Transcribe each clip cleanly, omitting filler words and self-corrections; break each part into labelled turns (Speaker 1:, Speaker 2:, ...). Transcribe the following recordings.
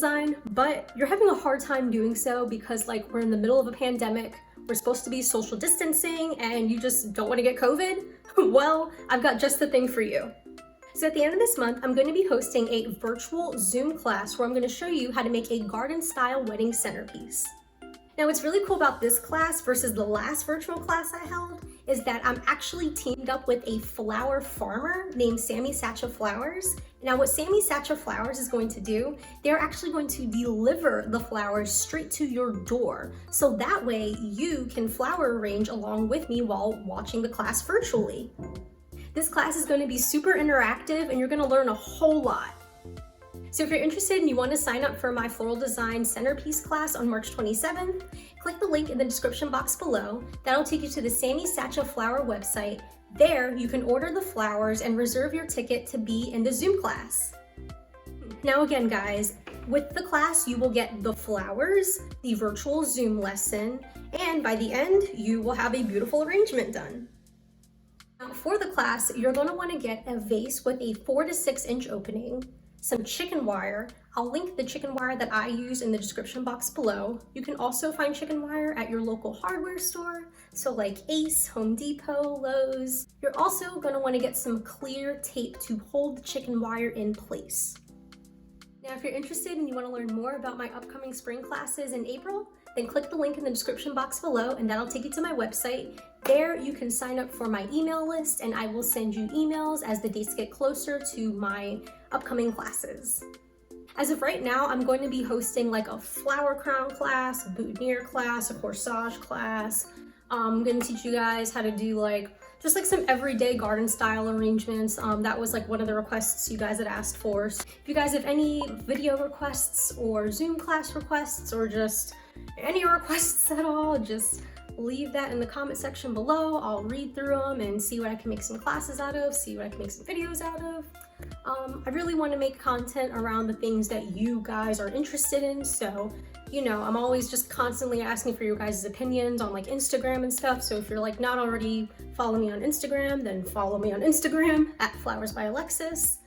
Speaker 1: design, but you're having a hard time doing so because like we're in the middle of a pandemic, we're supposed to be social distancing, and you just don't want to get COVID? Well, I've got just the thing for you. So at the end of this month, I'm going to be hosting a virtual Zoom class where I'm going to show you how to make a garden style wedding centerpiece. Now what's really cool about this class versus the last virtual class I held is that I'm actually teamed up with a flower farmer named Sami Sacha Flowers. Now what Sami Sacha Flowers is going to do, they're actually going to deliver the flowers straight to your door. So that way you can flower arrange along with me while watching the class virtually. This class is going to be super interactive and you're going to learn a whole lot. So if you're interested and you want to sign up for my floral design centerpiece class on March 27th, click the link in the description box below. That'll take you to the Sami Sacha Flower website. There you can order the flowers and reserve your ticket to be in the Zoom class. Now again guys, with the class you will get the flowers, the virtual Zoom lesson, and by the end you will have a beautiful arrangement done. Now for the class, you're going to want to get a vase with a 4 to 6 inch opening, some chicken wire. I'll link the chicken wire that I use in the description box below. You can also find chicken wire at your local hardware store, so like Ace, Home Depot, Lowe's. You're also going to want to get some clear tape to hold the chicken wire in place. Now if you're interested and you want to learn more about my upcoming spring classes in April, then click the link in the description box below and that'll take you to my website. There you can sign up for my email list and I will send you emails as the dates get closer to my upcoming classes. As of right now, I'm going to be hosting like a flower crown class, a boutonniere class, a corsage class. I'm going to teach you guys how to do just some everyday garden style arrangements. That was like one of the requests you guys had asked for. So if you guys have any video requests or Zoom class requests or just any requests at all, just leave that in the comment section below. I'll read through them and see what I can make some classes out of, see what I can make some videos out of. I really want to make content around the things that you guys are interested in, so you know, I'm always just constantly asking for your guys' opinions on like Instagram and stuff. So if you're like not already following me on Instagram, then follow me on Instagram at Flowers by Alexis.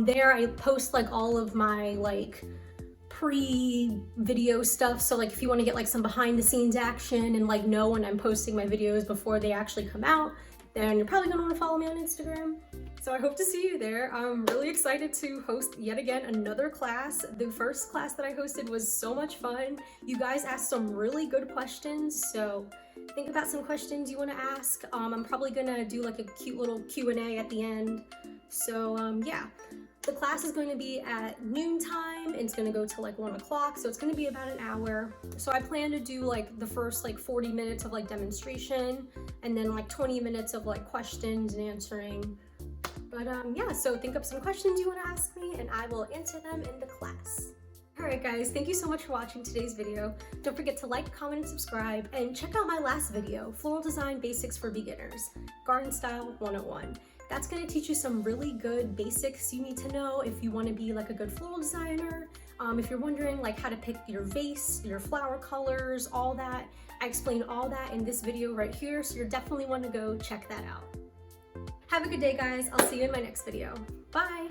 Speaker 1: There I post like all of my like pre-video stuff. So like if you want to get like some behind the scenes action and like know when I'm posting my videos before they actually come out, then you're probably gonna want to follow me on Instagram. So I hope to see you there. I'm really excited to host yet again another class. The first class that I hosted was so much fun. You guys asked some really good questions, so think about some questions you want to ask. I'm probably gonna do like a cute little Q&A at the end. So yeah, the class is going to be at noon time. It's going to go till like 1 o'clock, so it's going to be about an hour. So I plan to do like the first like 40 minutes of like demonstration and then like 20 minutes of like questions and answering. But yeah, so think up some questions you want to ask me and I will answer them in the class. Alright guys, thank you so much for watching today's video. Don't forget to like, comment, and subscribe, and check out my last video, Floral Design Basics for Beginners, Garden Style 101. That's going to teach you some really good basics you need to know if you want to be like a good floral designer. If you're wondering like how to pick your vase, your flower colors, all that, I explain all that in this video right here, so you definitely want to go check that out. Have a good day guys, I'll see you in my next video. Bye!